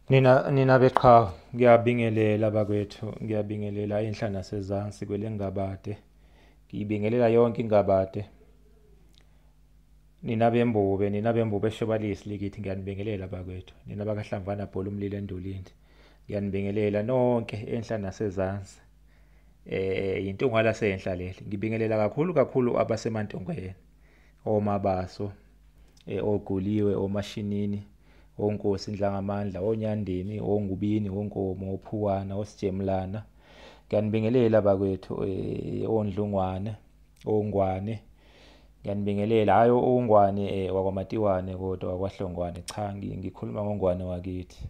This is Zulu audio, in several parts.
Nina beqhawe, ngiyabingelela bakwethu, ngiyabingelela inhla nasezansi kwele ngabade. Ngiyibingelela yonke ingabade. Nina bembube eshobalisi likithi ngiyanibingelela bakwethu. Nina bakaHlamvana bhola umlilo endulini. Ngiyanibingelela nonke enhla nasezansi. Intunga lasenhla leli. Ngibingelela kakhulu abasemantongweni. Omabaso, oguliwe, omashinini, onkosi ndlangamandla, onyandeni, ongubini, onkomo, ophuwana, osijemlana. Ngiyanibingelela bakwethu, ondlungwane, ongwane. Ngiyanibingelela hayi ongwane wakwaMatiwane kodwa wakwaHlongwane. Cha, ngikhuluma ngongwane wakithi.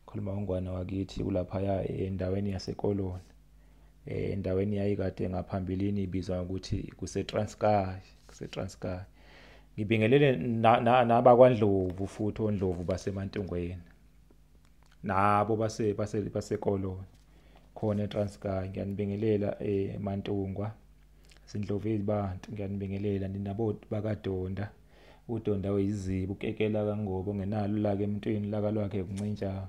Ngikhuluma ngongwane wakithi ulaphaya endaweni yaseKoloni. Endaweni yayikade ngaphambilini ibizwa ukuthi kuseTranskei. Ngibingelele nabakwaNdlovu futhi oNdlovu basemantungweni. Nabo baseKoloni khona eTranskei. Ngiyanibingelela Mantungwa. Sindlovu ezibantu ngiyanibingelela ninabo bakaDonda. uDonda weyizibu ukekela kaNgobo ngenalo lake emntwini laka lwakhe kuncintsha.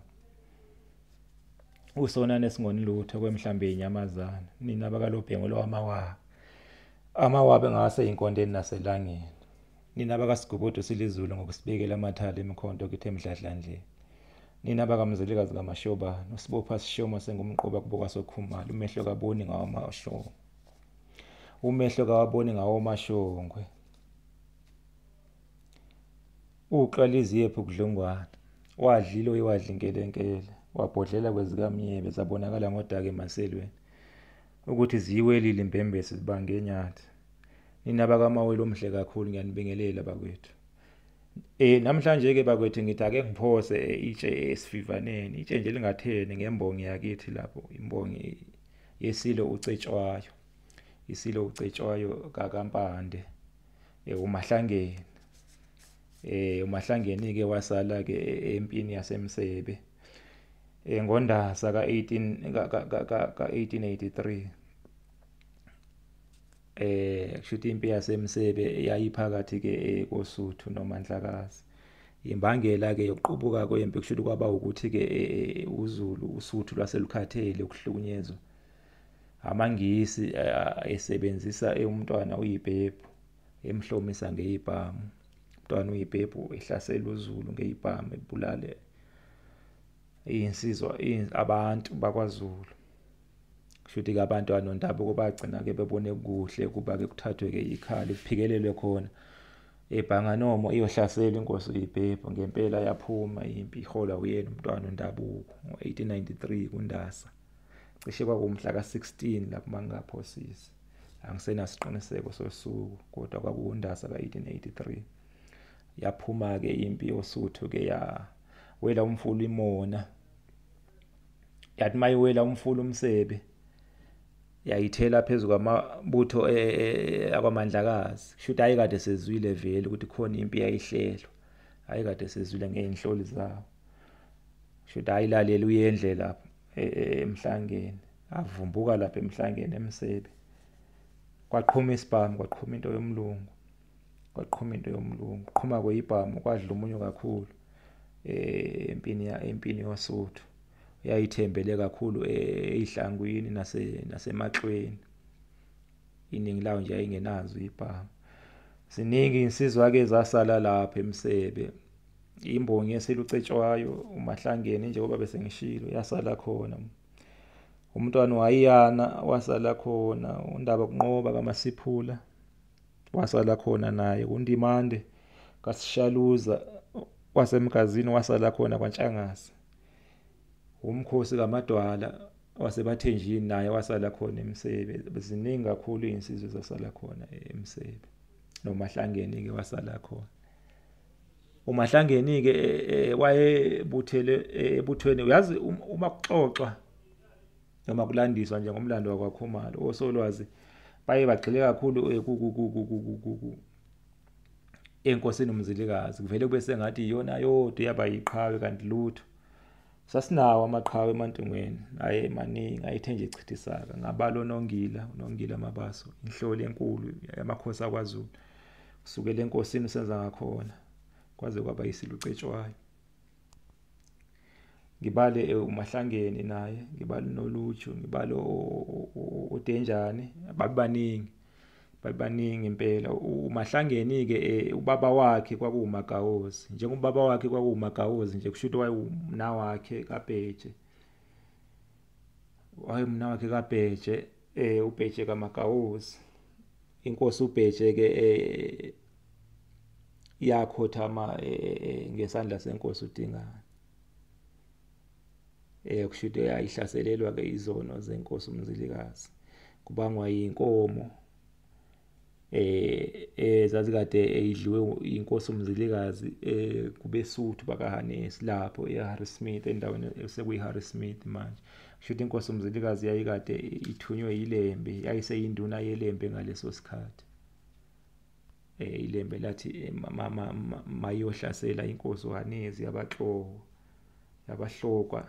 Usona nesingoni lutho kwemhlambe inyamazana. Nina bakalobhengo lwamawa. Amawabe ngase inkondeni naselangeni. Nina bakaSigubudu silizulu ngokusibekela amathala emikhonto kithi emdladlandle. Nina bakamzilikazi kaMashobana usibopha sishoma sengumqoba kuboka sokhumalo umehlo kaboni ngawamasho. Umehlo kawaboni ngawomashongwe. Uqaliziye phukudlongwana. Wadlilo iwadlinkelenkele. Wabhodlela kwezikamnyebe zabonakala ngodaka emaselweni. Ukuthi ziyiwelile imbembesi zibange enyathi. Nina bakamawelo omhle kakhulu ngiyanibingelela bakwethu. Namhlanje ke bakwethu ngithi ake ngiphose itshe esivivaneni. Itshe nje lingatheni ngembongi yakithi lapho imbongi yeSilo u-Cetshwayo. yeSilo u-Cetshwayo kaMpande. uMahlangeni. uMahlangeni ke wasala ke empini yasemsebe. Ngondasa ka-1883 kushuthi impi yasemsebe yayiphakathi ke koSuthu noMandlakazi. Imbangela ke yokuqubuka kwempi kushuthi kwaba ukuthi ke uSuthu lwaselukhathele ukuhlukunyezwa amangisi esebenzisa umntwana uyibhebhu emhlomisa ngezibhamu. Umntwana uyibhebhu ehlasela uZulu ngezibhamu ebulale insizwa abantu bakwaZulu. Kushuthi ke abantwana noNdabuko bagcina ke bebone kuhle kuba ke kuthathwe ke ikhali kuphikelelwe khona eBhanganomo iyohlasela inkosi uyibhebhu. Ngempela yaphuma impi iholwa uyena umntwana uNdabuko ngo-1893 kuNdasa. Cishe kwakumhla ka-16 lapho mangaphosisi. Angisenasiqiniseko sosuku kodwa kwakuNdasa ka-1883. Yaphuma ke impi yoSuthu ke wela umfula imona. Yathi mayiwela umfula umsebe yayithela phezulu kwamabutho akwaMandlakazi. Kushuthi ayikade sezwile vele ukuthi khona impi yayihlelwa. Ayikade sezwile ngeinhloli zawo. Kushuthi ayilalela uyendle lapha eMhlangeni. Avumbuka lapha eMhlangeni emsebe. Kwaqhuma isibhamu, kwaqhuma into yomlungu. Qhuma kweyibhamu kwadla umunyu kakhulu empini yoSuthu. Yayithembele kakhulu ezihlangwini nasemaxweni. Iningi lawo nje ayingenazo ibhamu. Siningi insizwa ke zasala lapha emsebe. Imbongi yeSilo u-Cetshwayo, uMahlangeni njengoba bese ngishilo yasala khona. Umntwana wayiyana wasala khona. uNdaba kunqoba kaMasiphula wasala khona naye. uNdimande kaSishaluza wasemgazini wasala khona kwaNtshangase. Umkhosi kaMadwala waseBathenjini naye wasala khona emsebe. Beziningi kakhulu insizwe zasala khona emsebe. noMahlangeni ke wasala khona. uMahlangeni ke wayebuthele ebuthweni uyazi uma kuxoxwa noma kulandiswa nje ngomlando wakwaKhumalo osolwazi baye bagxile kakhulu enkosini uMzilikazi. Kuvele kube sengathi iyona yodwa yaba yiqhawe kanti lutho. Sasinawo amaqhawe emantungweni aye maningi ayithe nje ichithisaka ngabalo nongila amabaso inhloli enkulu yamakhosi akwaZulu kusukela enkosini usenza ngakhona kwaze kwaba yiSilo uCetshwayo. ngibale uMahlangeni naye, ngibale noLutsho, ngibale uDenjane, babaningi impela. uMahlangeni ke ubaba wakhe kwakuwuMagawozi, njengobaba wakhe kwakuwuMagawozi nje kusho ukuthi wayewumna wakhe kaBheje, uBheje kaMagawozi. Inkosi uBheje ke yakhothama ngesandla senkosi uDingane, kusho ukuthi yayihlaselelwa ke izono zenkosi uMzilikazi, kubangwa yinkomo zazikade idliwe inkosi uMzilikazi kubeSuthu bakaHanesi lapho eHarrismith, endaweni esekuyiHarrismith manje. Kusho ukuthi inkosi uMzilikazi yayikade ithunywe yiLembe, yayiseyinduna yeLembe ngaleso sikhathi. iLembe lathi mayiyohlasela inkosi uHanesi yabahlokwa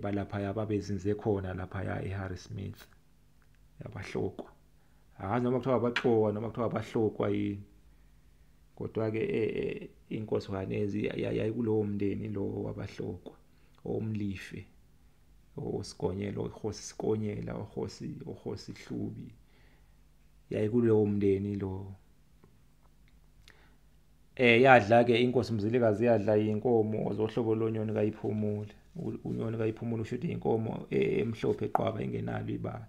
balaphaya babezinze khona laphaya eHarrismith, yabahlokwa. Akazi noma kuthiwa abaxoka noma kuthiwa abahlokwa yini, kodwa-ke inkosi uHanesi yayikulowo mndeni lo wabahlokwa, omlife, oSigonyela, uHosi Sikonyela, uHosi Hlubi, yayikulowo mndeni lo. Yadla-ke inkosi uMzilikazi yadla inkomo zohlobo lonyoni kayiphumule. Unyoni kayiphumule usho ukuthi inkomo emhlophe qwaba engenalo ibala.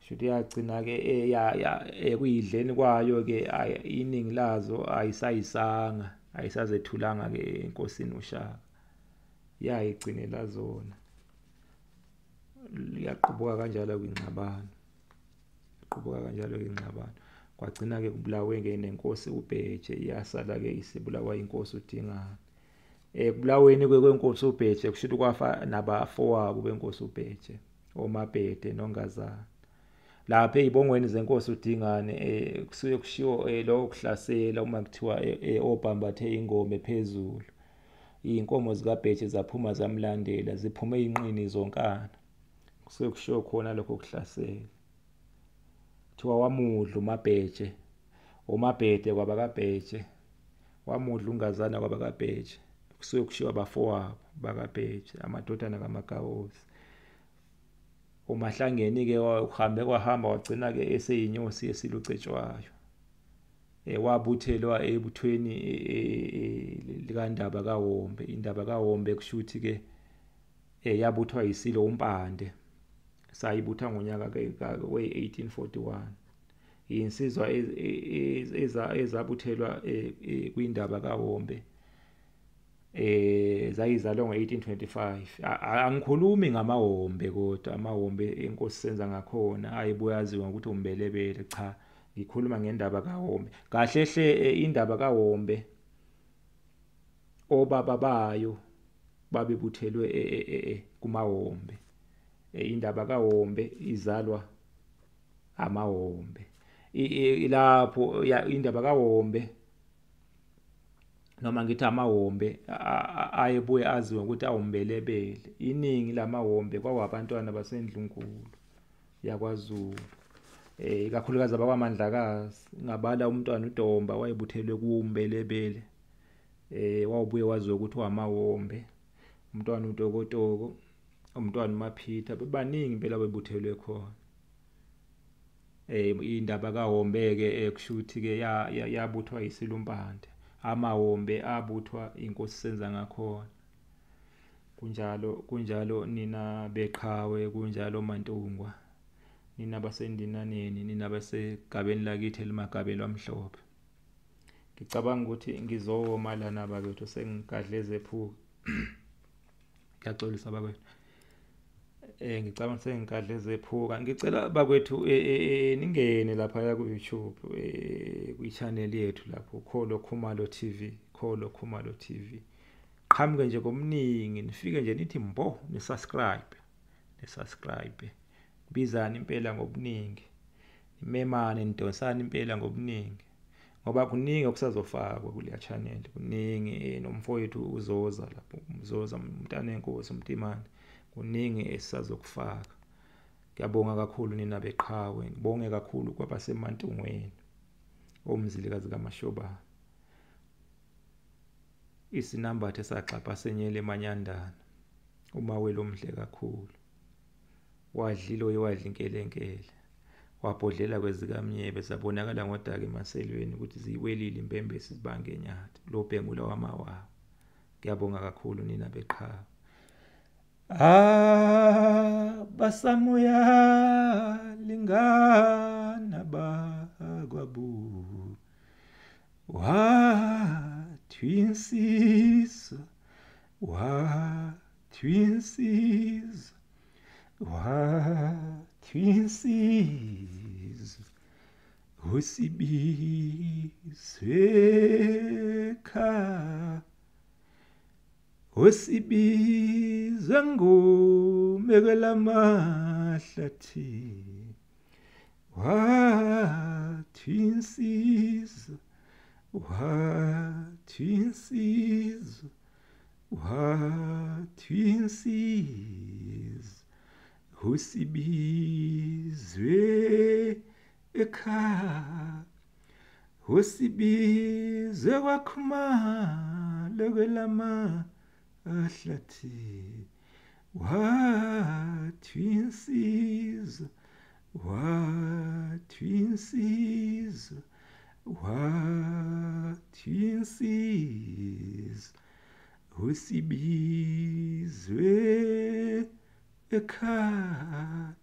Shuthi yagcina-ke kuyidleni kwayo-ke iningi lazo ayisayisanga, ayisazethulanga-ke enkosini uShaka, yayigcinela zona. Yaqhubuka kanjalo-ke ingxabano, kwagcina-ke kubulawe-ke nenkosi uBheje, yasala-ke isibulawa inkosi uDingane. Kubulaweni-ke kwenkosi uBheje kusho ukuthi kwafa nabafowabo benkosi uBheje, oMabhede noNgazana. Lapha ey'bongweni zenkosi uDingane kusuke kushiwo lokho kuhlasela uma kuthiwa obhambathe ingoma phezulu. Iy'nkomo zikaBheje zaphuma zamlandela, ziphume iy'nqini zonkana. Kusuke kushiwo khona lokho kuhlasela. Kuthiwa wamudla uMabheje, uMabhede kwabakaBheje, wamudla uNgazana kwabakaBheje. Kusuke kushiwo abafowabo bakaBheje, amadodana kaMagawozi. uMahlangeni-ke kwahamba wagcina-ke eseyiNyosi yeSilo u-Cetshwayo. Wabuthelwa ebuthweni likaNdaba kaWombe. iNdaba kaWombe kusho ukuthi-ke yabuthwa yiSilo uMpande, sayibutha ngonyaka we-1841. Iy'nsizwa ezabuthelwa kwindaba kaWombe zayizalwa ngo-1825. Angikhulumi ngamaWombe, kodwa amaWombe inkosi senza ngakhona ayibuye yaziwa ngokuthi uMbelebele, cha, ngikhuluma ngendaba kaWombe. Kahle hle indaba kaWombe obaba bayo babebuthelwe kumaWombe. Indaba kaWombe izalwa amaWombe. Lapho indaba kaWombe noma ngithi amaWombe ayebuye aziwe ukuthi awuMbelebele. Iningi lamaWombe kwawabantwana baseNdlunkulu yakwaZulu, ikakhulukazi abakwaMandlakazi. Ngabala umntwana uDomba wayebuthelwe kuMbelebele, wawubuye waziwe ukuthi wamaWombe. Umntwana uTokotoko, umntwana uMaphitha, bebaningi impela bebuthelwe khona. Indaba kaWombe-ke kusho ukuthi-ke yabuthwa yiSilo uMpande. amaWombe abuthwa inkosi senza ngakhona. Kunjalo nina beqhawe, kunjalo Mantungwa, nina basendinaneni, nina basegabeni lakithi elimagabelo amhlophe. Ngicabanga ukuthi ngizoma lana bakwethu, sengigadle zephuka. Ngiyaxolisa bakwethu. Ngicabanga sengigadle zephuka. Ngicela bakwethu ningene lapha ku-YouTube, kwi-channel yethu lapho, Khumalo TV, Khumalo TV. Qhamuke nje ngobuningi, nifike nje nithi mbo, nisubscribe. Bizani impela ngobuningi. Nimemane nidonsane impela ngobuningi. Ngoba kuningi okusazofakwa kuleya channel, kuningi. Nomfowethu uZoza lapho, uZoza umntana wenkosi uMtimane, kuningi esizokufaka. Ngiyabonga kakhulu nina beqhawe, ngibonge kakhulu kwabasema. 'Mantungweni, omzilikazi kaMashobane. Ngibonge kakhulu nina beqhawe, ngibonge kakhulu kwabasema. 'Mantungweni, omzilikazi kaMashobane. Ngibonge kakhulu kwabasema. 'Mantungweni, omzilikazi kaMashobane. Ngibonge kakhulu kwabasema. 'Mantungweni, omzilikazi kaMashobane. isinambatho esaxapha senyele emanyandana. Umawelo omhle kakhulu. Wadlilo wadla inkelenkele. Wabhodlela kwezikamnyebe sabonakala ngodaka emaselweni ukuthi ziyiwelile impembe sizibange enyatha. Lo bhengula wamawawa. Ngiyabonga kakhulu nina beqhawe. Basamoya lingana bakwabu. Watwinsisa, watwinsisa, watwinsisa. Usibizwe ekhaya. Usibizwe ngomekela-mahlathi. Watwinsisa, watwinsisa, watwinsisa. Usibizwe ekhaya. Usibizwe kwaKhumalo kwelama-ahlathi. Watwinsisa, watwinsisa, watwinsisa. Usibizwe ekhaya.